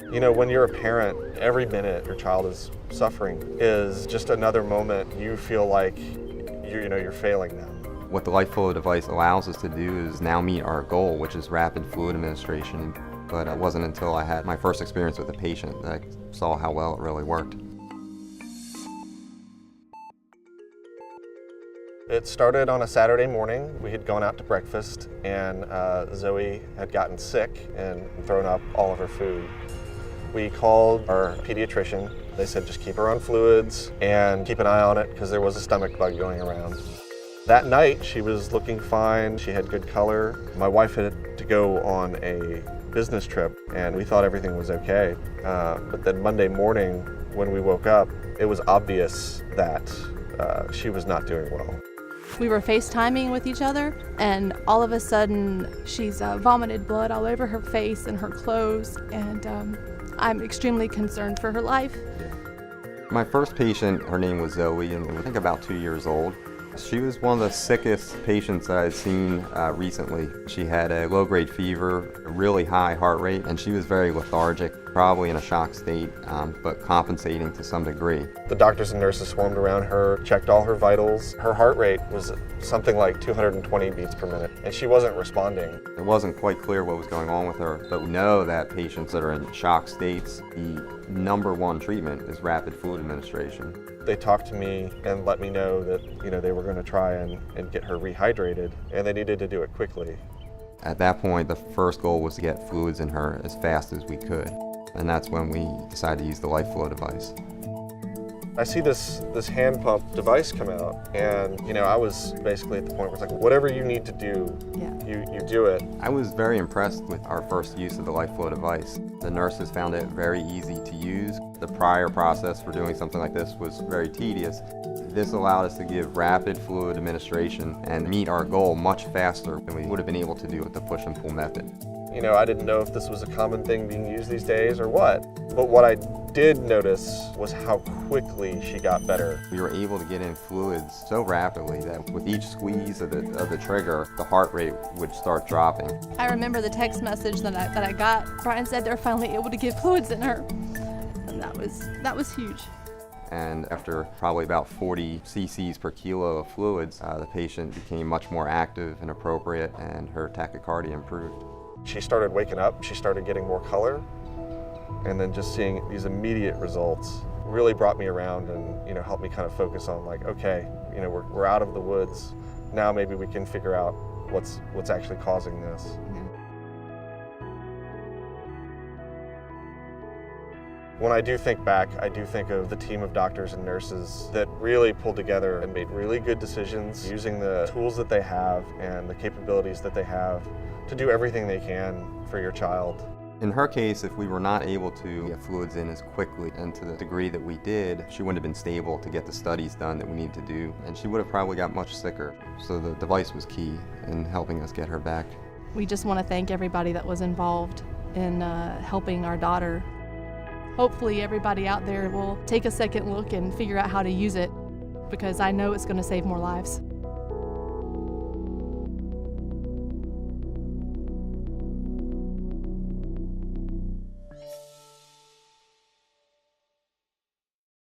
You know, when you're a parent, every minute your child is suffering is just another moment you feel like you're failing them. What the LifeFlow device allows us to do is now meet our goal, which is rapid fluid administration. But it wasn't until I had my first experience with a patient that I saw how well it really worked. It started on a Saturday morning. We had gone out to breakfast and Zoe had gotten sick and thrown up all of her food. We called our pediatrician. They said just keep her on fluids and keep an eye on it because there was a stomach bug going around. That night she was looking fine. She had good color. My wife had to go on a business trip and we thought everything was okay. But then Monday morning when we woke up, it was obvious that she was not doing well. We were FaceTiming with each other, and all of a sudden she's vomited blood all over her face and her clothes, and I'm extremely concerned for her life. My first patient, her name was Zoe, and I think about 2 years old. She was one of the sickest patients that I'd seen recently. She had a low-grade fever, a really high heart rate, and she was very lethargic, probably in a shock state, but compensating to some degree. The doctors and nurses swarmed around her, checked all her vitals. Her heart rate was something like 220 beats per minute, and she wasn't responding. It wasn't quite clear what was going on with her, but we know that patients that are in shock states, the #1 treatment is rapid fluid administration. They talked to me and let me know that they were going to try and get her rehydrated, and they needed to do it quickly. At that point, the first goal was to get fluids in her as fast as we could, and that's when we decided to use the LifeFlow device. I see this hand pump device come out, and I was basically at the point where it's like, whatever you need to do, you do it. I was very impressed with our first use of the LifeFlow device. The nurses found it very easy to use. The prior process for doing something like this was very tedious. This allowed us to give rapid fluid administration and meet our goal much faster than we would have been able to do with the push and pull method. I didn't know if this was a common thing being used these days or what, but what I did notice was how quickly she got better. We were able to get in fluids so rapidly that with each squeeze of the trigger, the heart rate would start dropping. I remember the text message that I got. Brian said they're finally able to get fluids in her, and that was huge. And after probably about 40 cc's per kilo of fluids, the patient became much more active and appropriate, and her tachycardia improved. She started waking up, she started getting more color, and then just seeing these immediate results really brought me around and helped me kind of focus on like, okay, we're out of the woods. Now maybe we can figure out what's actually causing this. When I do think back, I do think of the team of doctors and nurses that really pulled together and made really good decisions using the tools that they have and the capabilities that they have to do everything they can for your child. In her case, if we were not able to get fluids in as quickly and to the degree that we did, she wouldn't have been stable to get the studies done that we needed to do, and she would have probably got much sicker. So the device was key in helping us get her back. We just want to thank everybody that was involved in helping our daughter. Hopefully everybody out there will take a second look and figure out how to use it, because I know it's going to save more lives.